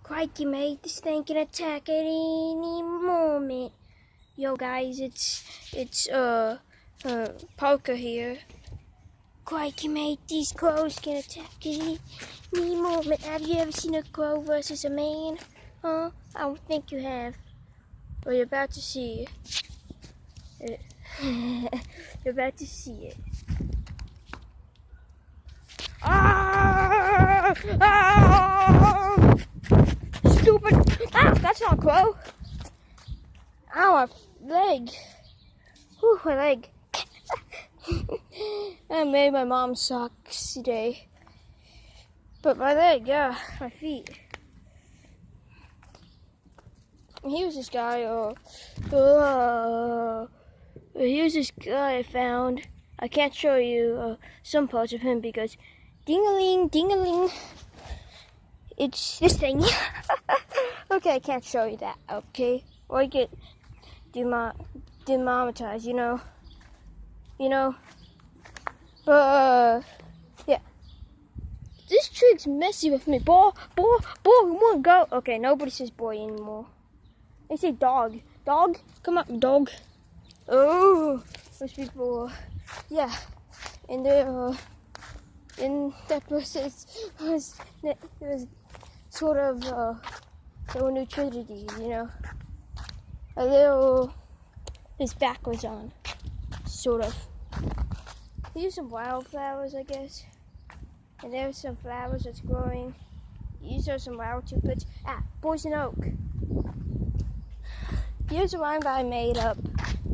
Crikey, mate, this thing can attack at any moment. Yo, guys, it's Parker here. Crikey, mate, these crows can attack at any moment. Have you ever seen a crow versus a man? Huh? I don't think you have. Well, you're about to see it. You're about to see it. Ah! Ah! Stupid! Ah, that's not a crow. Ow, my leg. Whew, my leg. I made my mom socks today. But my leg, yeah, my feet. Here's this guy, here's this guy I found. I can't show you some parts of him because ding-a-ling, ding-a-ling. It's this thing. Okay, I can't show you that, okay? Or I get demonetized, you know? But, yeah. This trig's messy with me. Boy, come on, go. Okay, nobody says boy anymore. They say dog. Dog? Come on, dog. Oh, those people, yeah. And and that person was sort of there were new tragedy, you know. A little, his back was on, sort of. Here's some wildflowers, I guess. And there's some flowers that's growing. These are some wild tulips. Ah, poison oak. Here's a rhyme that I made up.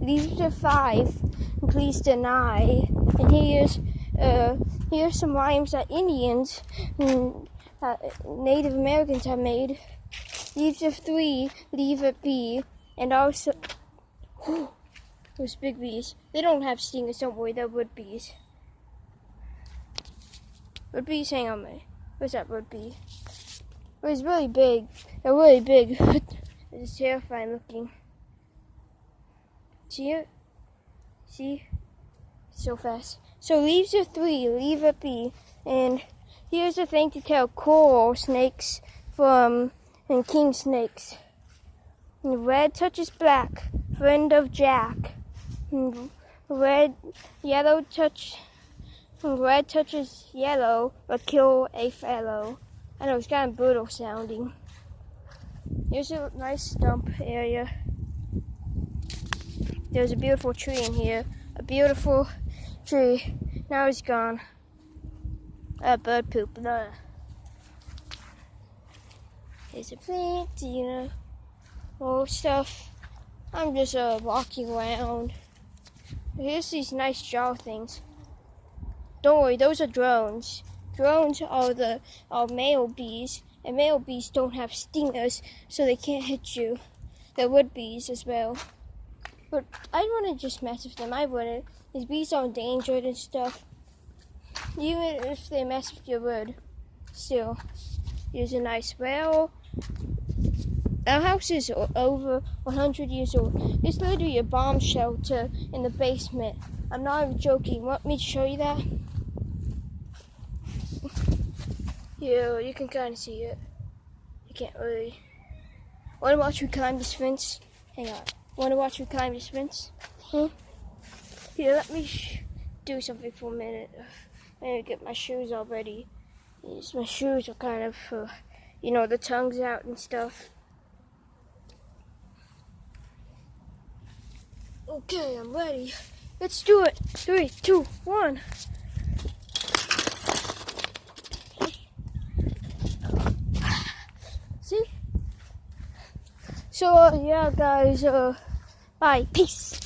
These are 5, and please deny. And here's some rhymes that Indians and Native Americans have made. Leaves of 3, leave it be. And also, those big bees. They don't have stingers, don't worry, they're wood bees. Wood bees, hang on me. Where's that wood bee? Oh, it's really big. They're really big. It's terrifying looking. See it? See? So fast. So leaves of 3, leave it be. And here's the thing to tell coral snakes from and king snakes. And red touches black, friend of Jack. And red touches yellow, but kill a fellow. I know it's kind of brutal sounding. Here's a nice stump area. There's a beautiful tree in here. A beautiful tree. Now it's gone. Bird poop. Blah. There's a plant, you know. All stuff. I'm just walking around. Here's these nice jaw things. Don't worry, those are drones. Drones are male bees, and male bees don't have stingers, so they can't hit you. They're wood bees as well. But I wouldn't just mess with them. I wouldn't. These bees are endangered and stuff. Even if they mess with your wood, still. Here's a nice well. Our house is over 100 years old. It's literally a bomb shelter in the basement. I'm not even joking. Want me to show you that? Yeah, you can kind of see it. You can't really. Want to watch me climb this fence? Hang on. Want to watch me climb this fence? Here, let me do something for a minute. I need to get my shoes all ready. My shoes are kind of, the tongue's out and stuff. Okay, I'm ready. Let's do it. 3, 2, 1. See? So, yeah, guys, bye. Peace.